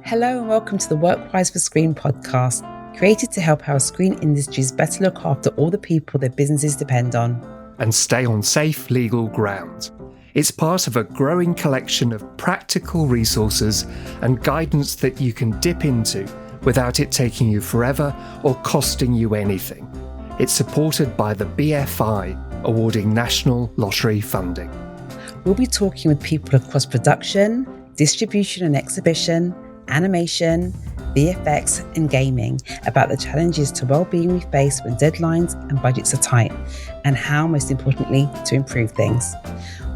Hello and welcome to the WorkWise for Screen podcast, created to help our screen industries better look after all the people their businesses depend on. And stay on safe legal ground. It's part of a growing collection of practical resources and guidance that you can dip into without it taking you forever or costing you anything. It's supported by the BFI, awarding national lottery funding. We'll be talking with people across production, distribution and exhibition, animation, VFX and gaming about the challenges to well-being we face when deadlines and budgets are tight, and how, most importantly, to improve things.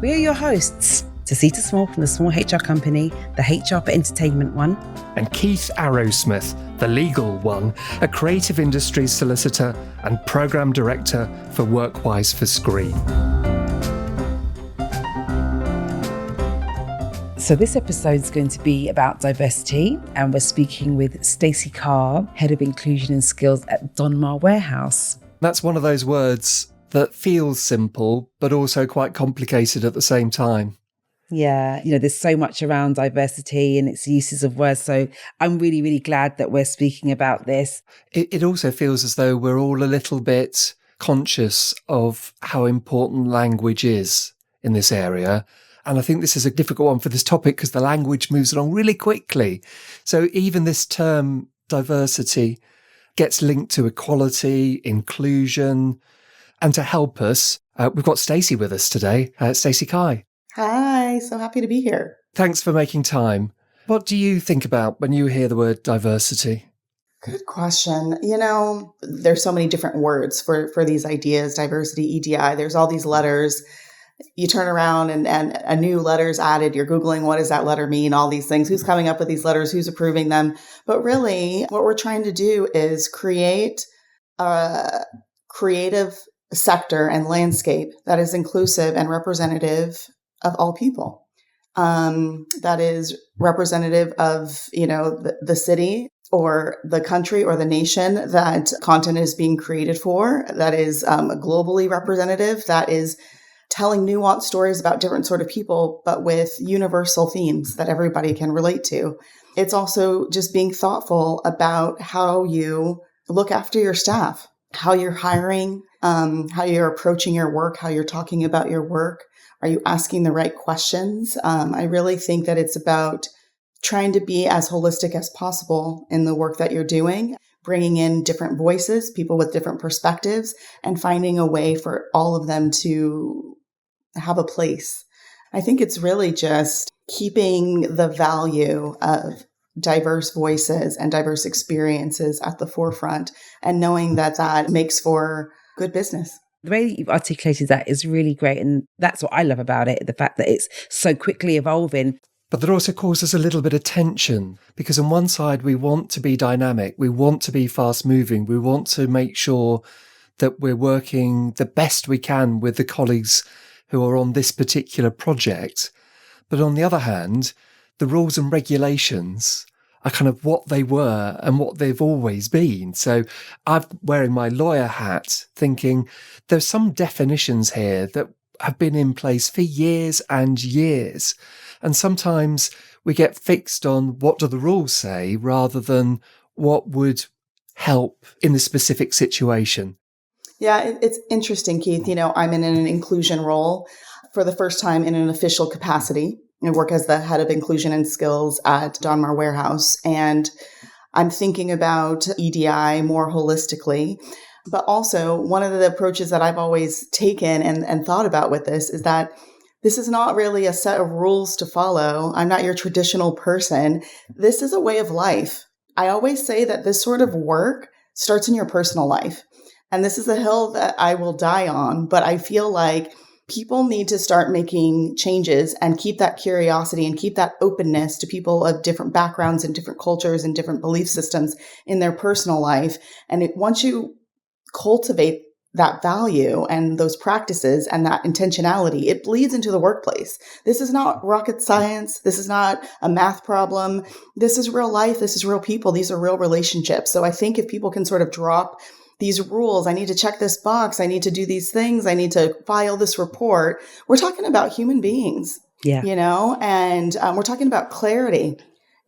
We are your hosts, Tacita Small from the Small HR Company, the HR for Entertainment one. And Keith Arrowsmith, the legal one, a creative industries solicitor and programme director for WorkWise for Screen. So this episode is going to be about diversity, and we're speaking with Stacey Carr, Head of Inclusion and Skills at Donmar Warehouse. That's one of those words that feels simple, but also quite complicated at the same time. Yeah, there's so much around diversity and its uses of words. So I'm really, really glad that we're speaking about this. It also feels as though we're all a little bit conscious of how important language is in this area. And I think this is a difficult one for this topic because the language moves along really quickly. So even this term diversity gets linked to equality, inclusion. And to help us, we've got Stacey with us today. Stacey Carr. Hi, so happy to be here. Thanks for making time. What do you think about when you hear the word diversity? Good question. There's so many different words for these ideas, diversity, EDI. There's all these letters. You turn around and a new letter is added. You're Googling, what does that letter mean? All these things. Who's coming up with these letters? Who's approving them? But really, what we're trying to do is create a creative sector and landscape that is inclusive and representative of all people. That is representative of, the city or the country or the nation that content is being created for. That is globally representative. That is telling nuanced stories about different sort of people, but with universal themes that everybody can relate to. It's also just being thoughtful about how you look after your staff, how you're hiring, how you're approaching your work, how you're talking about your work. Are you asking the right questions? I really think that it's about trying to be as holistic as possible in the work that you're doing, bringing in different voices, people with different perspectives, and finding a way for all of them to have a place. I think it's really just keeping the value of diverse voices and diverse experiences at the forefront and knowing that that makes for good business. The way that you've articulated that is really great. And that's what I love about it, the fact that it's so quickly evolving. But that also causes a little bit of tension because on one side, we want to be dynamic. We want to be fast moving. We want to make sure that we're working the best we can with the colleagues who are on this particular project. But on the other hand, the rules and regulations are kind of what they were and what they've always been. So I'm wearing my lawyer hat thinking there's some definitions here that have been in place for years and years. And sometimes we get fixed on what do the rules say rather than what would help in the specific situation. Yeah, it's interesting, Keith. I'm in an inclusion role for the first time in an official capacity. I work as the head of inclusion and skills at Donmar Warehouse, and I'm thinking about EDI more holistically. But also, one of the approaches that I've always taken and thought about with this is that this is not really a set of rules to follow. I'm not your traditional person. This is a way of life. I always say that this sort of work starts in your personal life. And this is a hill that I will die on, but I feel like people need to start making changes and keep that curiosity and keep that openness to people of different backgrounds and different cultures and different belief systems in their personal life. And once you cultivate that value and those practices and that intentionality, it bleeds into the workplace. This is not rocket science. This is not a math problem. This is real life. This is real people. These are real relationships. So I think if people can sort of drop these rules, I need to check this box, I need to do these things, I need to file this report. We're talking about human beings, and we're talking about clarity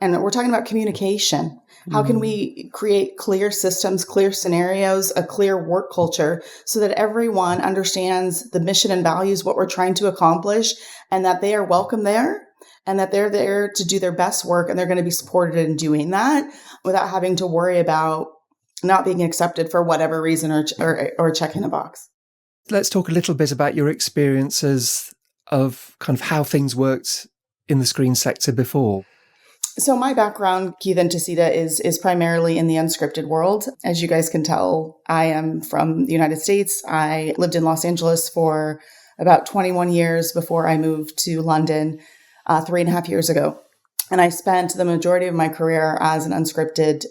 And we're talking about communication. How can we create clear systems, clear scenarios, a clear work culture so that everyone understands the mission and values, what we're trying to accomplish, and that they are welcome there and that they're there to do their best work and they're going to be supported in doing that without having to worry about not being accepted for whatever reason or checking a box. Let's talk a little bit about your experiences of kind of how things worked in the screen sector before. So my background, Keith and Tacita, is primarily in the unscripted world. As you guys can tell, I am from the United States. I lived in Los Angeles for about 21 years before I moved to London 3.5 years ago. And I spent the majority of my career as an unscripted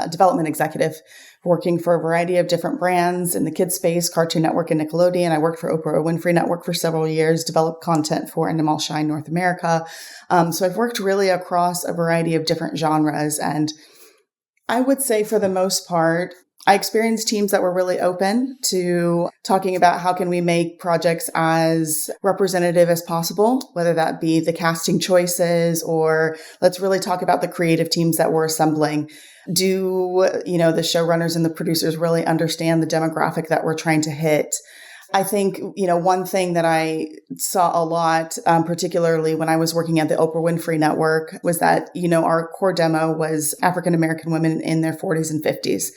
development executive, working for a variety of different brands in the kids space, Cartoon Network and Nickelodeon. I worked for Oprah Winfrey Network for several years, developed content for Endemol Shine North America. So I've worked really across a variety of different genres. And I would say for the most part, I experienced teams that were really open to talking about how can we make projects as representative as possible, whether that be the casting choices or let's really talk about the creative teams that we're assembling. Do, the showrunners and the producers really understand the demographic that we're trying to hit? I think, one thing that I saw a lot, particularly when I was working at the Oprah Winfrey Network, was that, our core demo was African-American women in their 40s and 50s.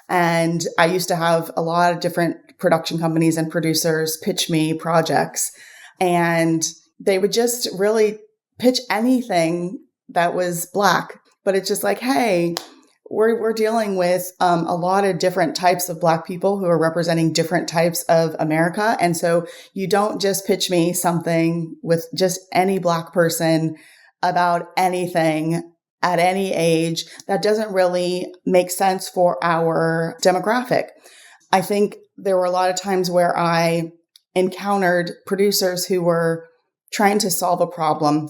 And I used to have a lot of different production companies and producers pitch me projects, and they would just really pitch anything that was Black. But it's just like, hey, we're dealing with a lot of different types of Black people who are representing different types of America. And so you don't just pitch me something with just any Black person about anything at any age. That doesn't really make sense for our demographic. I think there were a lot of times where I encountered producers who were trying to solve a problem.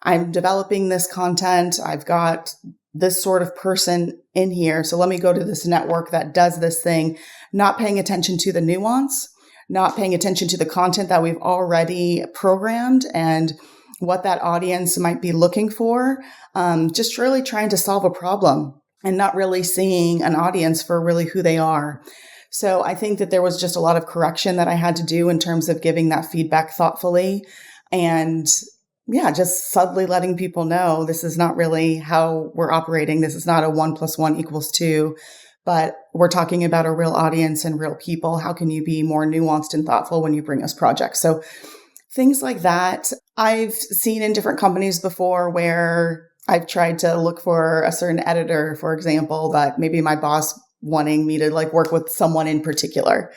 I'm developing this content. I've got this sort of person in here. So let me go to this network that does this thing, not paying attention to the nuance, not paying attention to the content that we've already programmed and what that audience might be looking for. Just really trying to solve a problem and not really seeing an audience for really who they are. So I think that there was just a lot of correction that I had to do in terms of giving that feedback thoughtfully and just subtly letting people know this is not really how we're operating. This is not a 1 + 1 = 2, but we're talking about a real audience and real people. How can you be more nuanced and thoughtful when you bring us projects? So things like that I've seen in different companies before where I've tried to look for a certain editor, for example, that maybe my boss wanting me to work with someone in particular.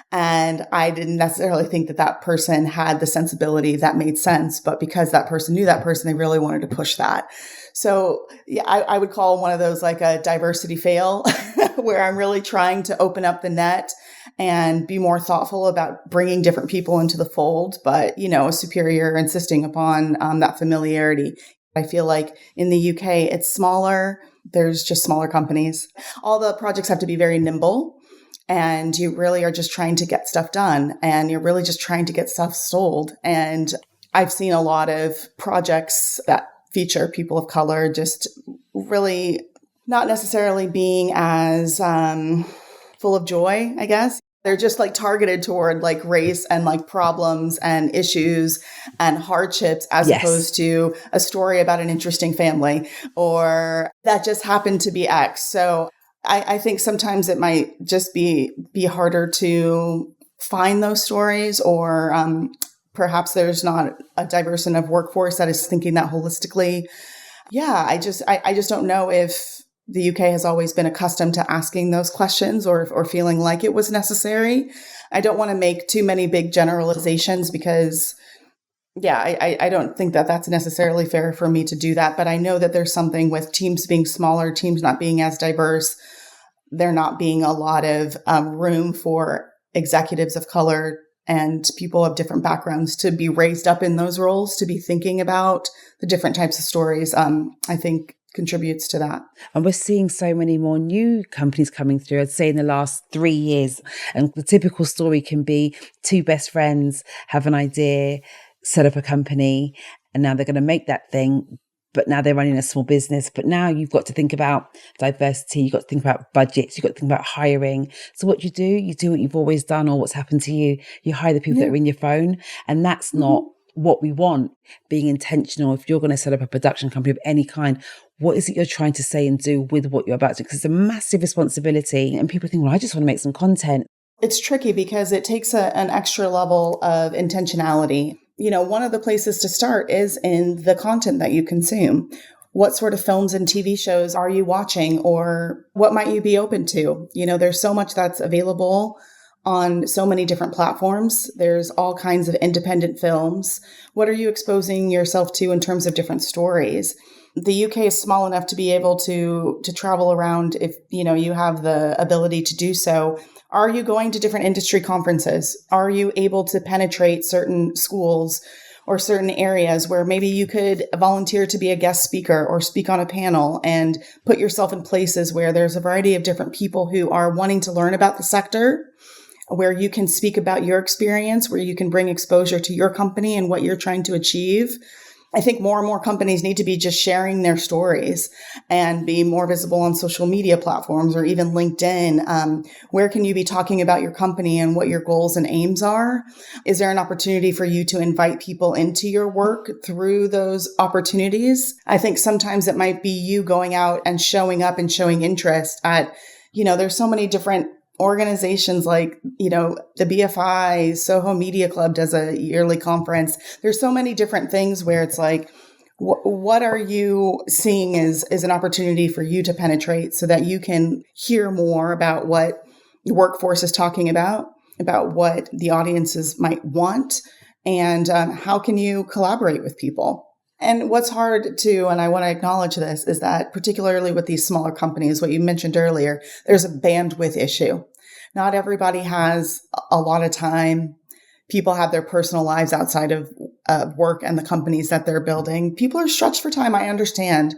And I didn't necessarily think that person had the sensibility that made sense, but because that person knew that person, they really wanted to push that. So I would call one of those like a diversity fail where I'm really trying to open up the net and be more thoughtful about bringing different people into the fold, but, a superior insisting upon that familiarity. I feel like in the UK, it's smaller. There's just smaller companies. All the projects have to be very nimble. And you really are just trying to get stuff done and you're really just trying to get stuff sold. And I've seen a lot of projects that feature people of color just really not necessarily being as full of joy, I guess. They're just targeted toward race and problems and issues and hardships as opposed to a story about an interesting family or that just happened to be X. So I think sometimes it might just be harder to find those stories or perhaps there's not a diverse enough workforce that is thinking that holistically. Yeah, I just don't know if the UK has always been accustomed to asking those questions or feeling like it was necessary. I don't want to make too many big generalizations because I don't think that that's necessarily fair for me to do that. But I know that there's something with teams being smaller, teams not being as diverse, there not being a lot of room for executives of color and people of different backgrounds to be raised up in those roles, to be thinking about the different types of stories, I think contributes to that. And we're seeing so many more new companies coming through, I'd say in the last 3 years. And the typical story can be two best friends have an idea, set up a company, and now they're going to make that thing. but now they're running a small business. But now you've got to think about diversity. You've got to think about budgets. You've got to think about hiring. So what you do what you've always done or what's happened to you. You hire the people that are in your phone. And that's not what we want. Being intentional. If you're going to set up a production company of any kind, what is it you're trying to say and do with what you're about to do? Because it's a massive responsibility. And people think, well, I just want to make some content. It's tricky because it takes an extra level of intentionality. One of the places to start is in the content that you consume. What sort of films and TV shows are you watching, or what might you be open to? There's so much that's available on so many different platforms. There's all kinds of independent films. What are you exposing yourself to in terms of different stories? The UK is small enough to be able to travel around if, you have the ability to do so. Are you going to different industry conferences? Are you able to penetrate certain schools or certain areas where maybe you could volunteer to be a guest speaker or speak on a panel and put yourself in places where there's a variety of different people who are wanting to learn about the sector, where you can speak about your experience, where you can bring exposure to your company and what you're trying to achieve? I think more and more companies need to be just sharing their stories and be more visible on social media platforms or even LinkedIn. Where can you be talking about your company and what your goals and aims are? Is there an opportunity for you to invite people into your work through those opportunities? I think sometimes it might be you going out and showing up and showing interest at, there's so many different organizations like, the BFI, Soho Media Club does a yearly conference. There's so many different things where it's like, what are you seeing is an opportunity for you to penetrate so that you can hear more about what the workforce is talking about what the audiences might want, and how can you collaborate with people? And what's hard to, and I want to acknowledge this, is that particularly with these smaller companies, what you mentioned earlier, there's a bandwidth issue. Not everybody has a lot of time. People have their personal lives outside of work and the companies that they're building. People are stretched for time, I understand.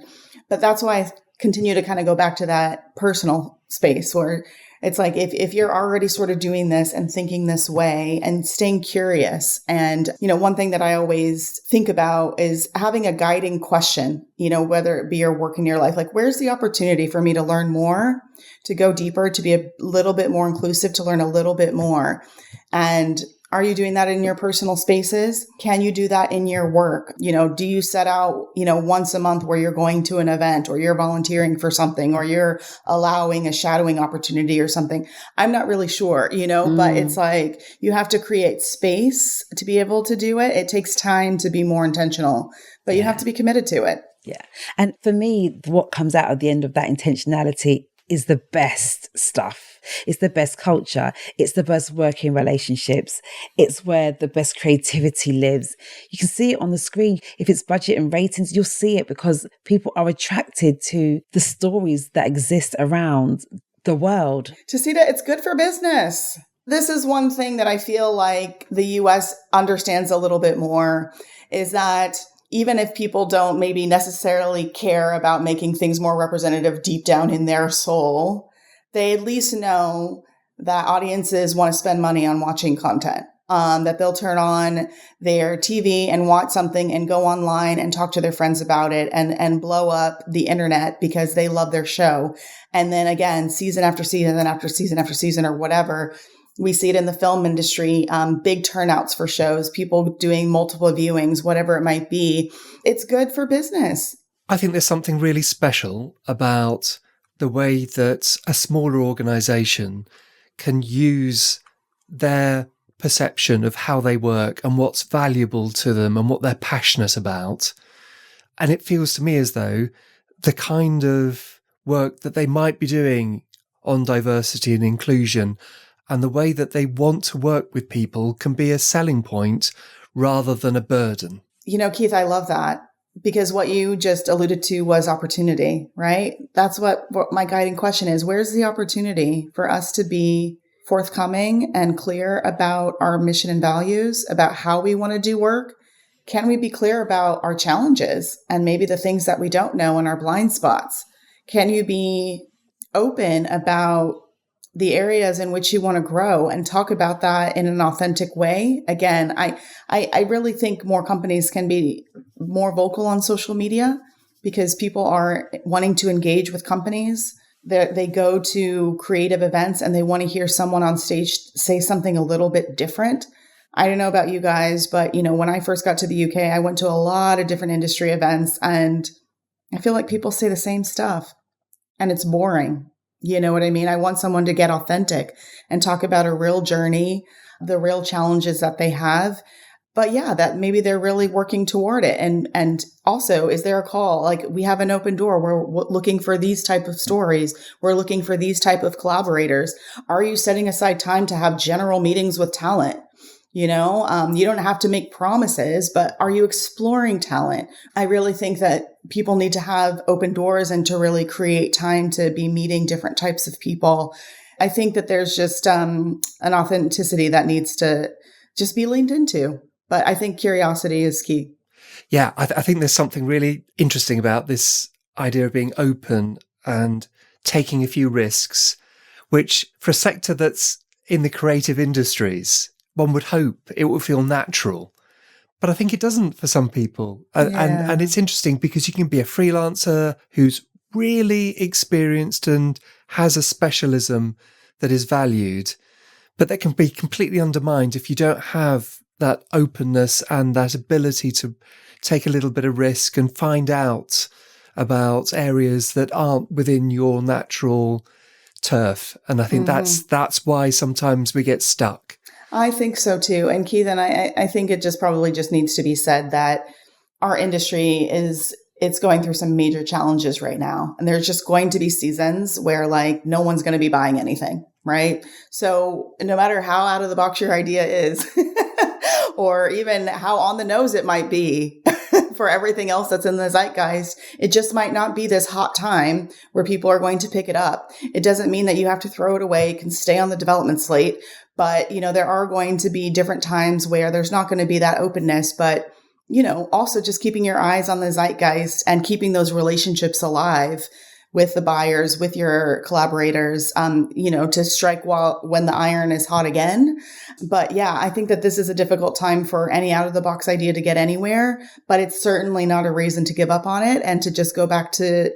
But that's why I continue to kind of go back to that personal space where it's like, if you're already sort of doing this and thinking this way and staying curious. And, one thing that I always think about is having a guiding question, whether it be your work in your life, like, where's the opportunity for me to learn more, to go deeper, to be a little bit more inclusive, to learn a little bit more? And are you doing that in your personal spaces? Can you do that in your work? Do you set out, once a month where you're going to an event or you're volunteering for something or you're allowing a shadowing opportunity or something? I'm not really sure, but it's like you have to create space to be able to do it. It takes time to be more intentional, but you have to be committed to it. Yeah. And for me, what comes out at the end of that intentionality is the best stuff. It's the best culture. It's the best working relationships. It's where the best creativity lives. You can see it on the screen. If it's budget and ratings, you'll see it because people are attracted to the stories that exist around the world. To see that it's good for business. This is one thing that I feel like the US understands a little bit more, is that even if people don't maybe necessarily care about making things more representative deep down in their soul, they at least know that audiences want to spend money on watching content, that they'll turn on their TV and watch something and go online and talk to their friends about it and blow up the internet because they love their show. And then again, season after season, after season after season or whatever, we see it in the film industry, big turnouts for shows, people doing multiple viewings, whatever it might be. It's good for business. I think there's something really special about the way that a smaller organization can use their perception of how they work and what's valuable to them and what they're passionate about. And it feels to me as though the kind of work that they might be doing on diversity and inclusion and the way that they want to work with people can be a selling point rather than a burden. Keith, I love that, because what you just alluded to was opportunity, right? That's what my guiding question is. Where's the opportunity for us to be forthcoming and clear about our mission and values, about how we want to do work? Can we be clear about our challenges and maybe the things that we don't know and our blind spots? Can you be open about the areas in which you want to grow and talk about that in an authentic way? Again, I really think more companies can be more vocal on social media because people are wanting to engage with companies. They go to creative events and they want to hear someone on stage say something a little bit different. I don't know about you guys, but when I first got to the UK, I went to a lot of different industry events and I feel like people say the same stuff and it's boring. You know what I mean? I want someone to get authentic and talk about a real journey, the real challenges that they have. But yeah, that maybe they're really working toward it. And also, is there a call? Like, we have an open door. We're looking for these type of stories. We're looking for these type of collaborators. Are you setting aside time to have general meetings with talent? You don't have to make promises, but are you exploring talent? I really think that people need to have open doors and to really create time to be meeting different types of people. I think that there's just an authenticity that needs to just be leaned into. But I think curiosity is key. Yeah, I think there's something really interesting about this idea of being open and taking a few risks, which for a sector that's in the creative industries, one would hope it will feel natural. But I think it doesn't for some people. And it's interesting because you can be a freelancer who's really experienced and has a specialism that is valued, but that can be completely undermined if you don't have that openness and that ability to take a little bit of risk and find out about areas that aren't within your natural turf. And I think that's why sometimes we get stuck. I think so too. And Keith, and I think it probably needs to be said that our industry it's going through some major challenges right now. And there's just going to be seasons where no one's going to be buying anything, right? So no matter how out of the box your idea is, or even how on the nose it might be for everything else that's in the zeitgeist, it just might not be this hot time where people are going to pick it up. It doesn't mean that you have to throw it away. It can stay on the development slate. But, there are going to be different times where there's not going to be that openness. But, also just keeping your eyes on the zeitgeist and keeping those relationships alive with the buyers, with your collaborators, to strike when the iron is hot again. But yeah, I think that this is a difficult time for any out of the box idea to get anywhere, but it's certainly not a reason to give up on it and to just go back to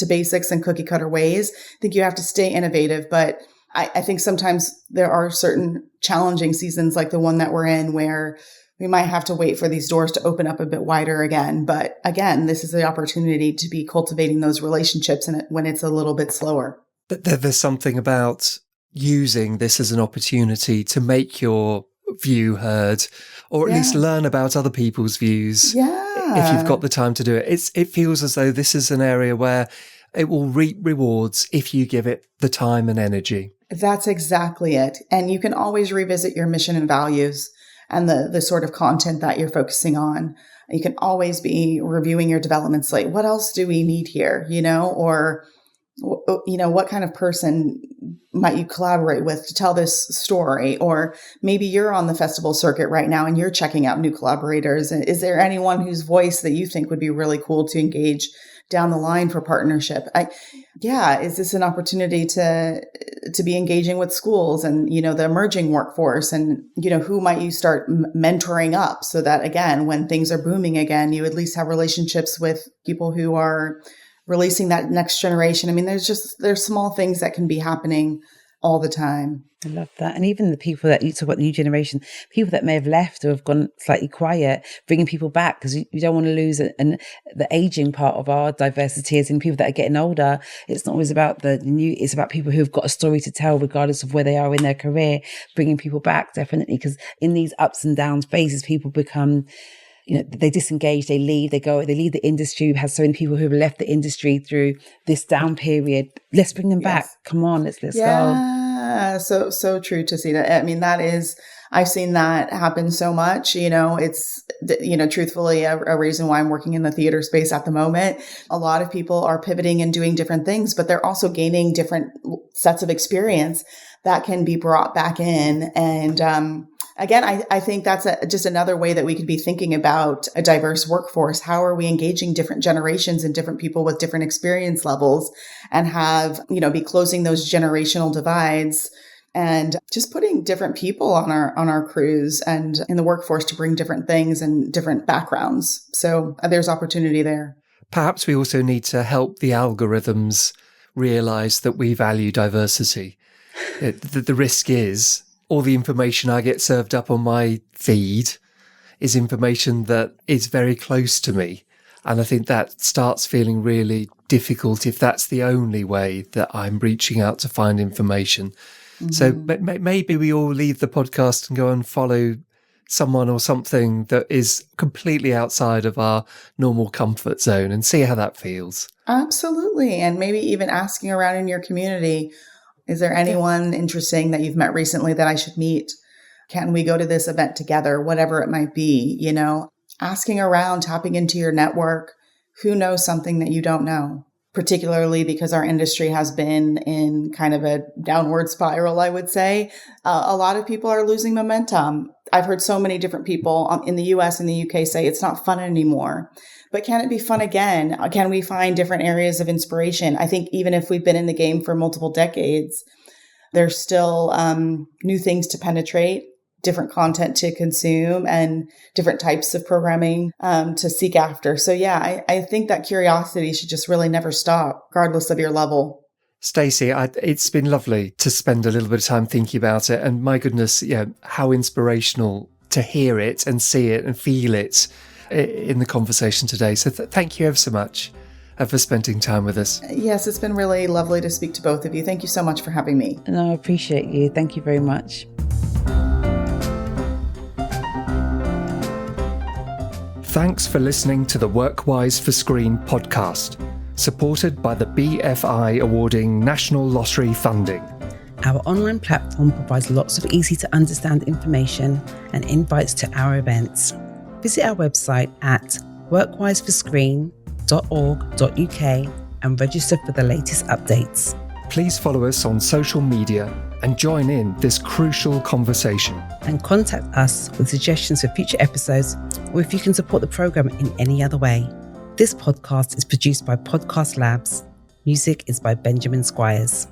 basics and cookie cutter ways. I think you have to stay innovative, but I think sometimes there are certain challenging seasons like the one that we're in where we might have to wait for these doors to open up a bit wider again. But again, this is the opportunity to be cultivating those relationships when it's a little bit slower. There's something about using this as an opportunity to make your view heard, or at least learn about other people's views. If you've got the time to do it. It feels as though this is an area where it will reap rewards if you give it the time and energy. That's exactly it. And you can always revisit your mission and values and the sort of content that you're focusing on. You can always be reviewing your development slate. What else do we need here? Or what kind of person might you collaborate with to tell this story? Or maybe you're on the festival circuit right now and you're checking out new collaborators. Is there anyone whose voice that you think would be really cool to engage down the line for partnership? Is this an opportunity to be engaging with schools and, the emerging workforce and, who might you start mentoring up so that, again, when things are booming again, you at least have relationships with people who are releasing that next generation. I mean, there's small things that can be happening all the time. I love that. And even the people that you talk about, the new generation, people that may have left or have gone slightly quiet, bringing people back because you don't want to lose the aging part of our diversity as in people that are getting older. It's not always about the new, it's about people who've got a story to tell regardless of where they are in their career, bringing people back definitely, because in these ups and downs phases, people become, they disengage, they leave the industry. We've had so many people who have left the industry through this down period. Let's bring them back. Come on, let's go. Yeah, so true to see that. I mean, I've seen that happen so much. It's, truthfully, a reason why I'm working in the theater space at the moment. A lot of people are pivoting and doing different things, but they're also gaining different sets of experience that can be brought back in. And, again, I think that's just another way that we could be thinking about a diverse workforce. How are we engaging different generations and different people with different experience levels and have, be closing those generational divides and just putting different people on our crews and in the workforce to bring different things and different backgrounds. So there's opportunity there. perhaps we also need to help the algorithms realise that we value diversity. The risk is all the information I get served up on my feed is information that is very close to me. And I think that starts feeling really difficult if that's the only way that I'm reaching out to find information. Mm-hmm. So maybe we all leave the podcast and go and follow someone or something that is completely outside of our normal comfort zone and see how that feels. Absolutely. And maybe even asking around in your community, is there anyone interesting that you've met recently that I should meet? Can we go to this event together? Whatever it might be, asking around, tapping into your network. Who knows something that you don't know? Particularly because our industry has been in kind of a downward spiral, I would say. A lot of people are losing momentum. I've heard so many different people in the US and the UK say it's not fun anymore. But can it be fun again? Can we find different areas of inspiration? I think even if we've been in the game for multiple decades, there's still new things to penetrate, different content to consume, and different types of programming to seek after. So yeah, I think that curiosity should just really never stop, regardless of your level. Stacey, it's been lovely to spend a little bit of time thinking about it. And my goodness, how inspirational to hear it and see it and feel it in the conversation today. So thank you ever so much for spending time with us. Yes, it's been really lovely to speak to both of you. Thank you so much for having me. No, I appreciate you. Thank you very much. Thanks for listening to the WorkWise for Screen podcast, supported by the BFI awarding National Lottery funding. Our online platform provides lots of easy to understand information and invites to our events. Visit our website at workwiseforscreen.org.uk and register for the latest updates. Please follow us on social media and join in this crucial conversation. And contact us with suggestions for future episodes, or if you can support the programme in any other way. This podcast is produced by Podcast Labs. Music is by Benjamin Squires.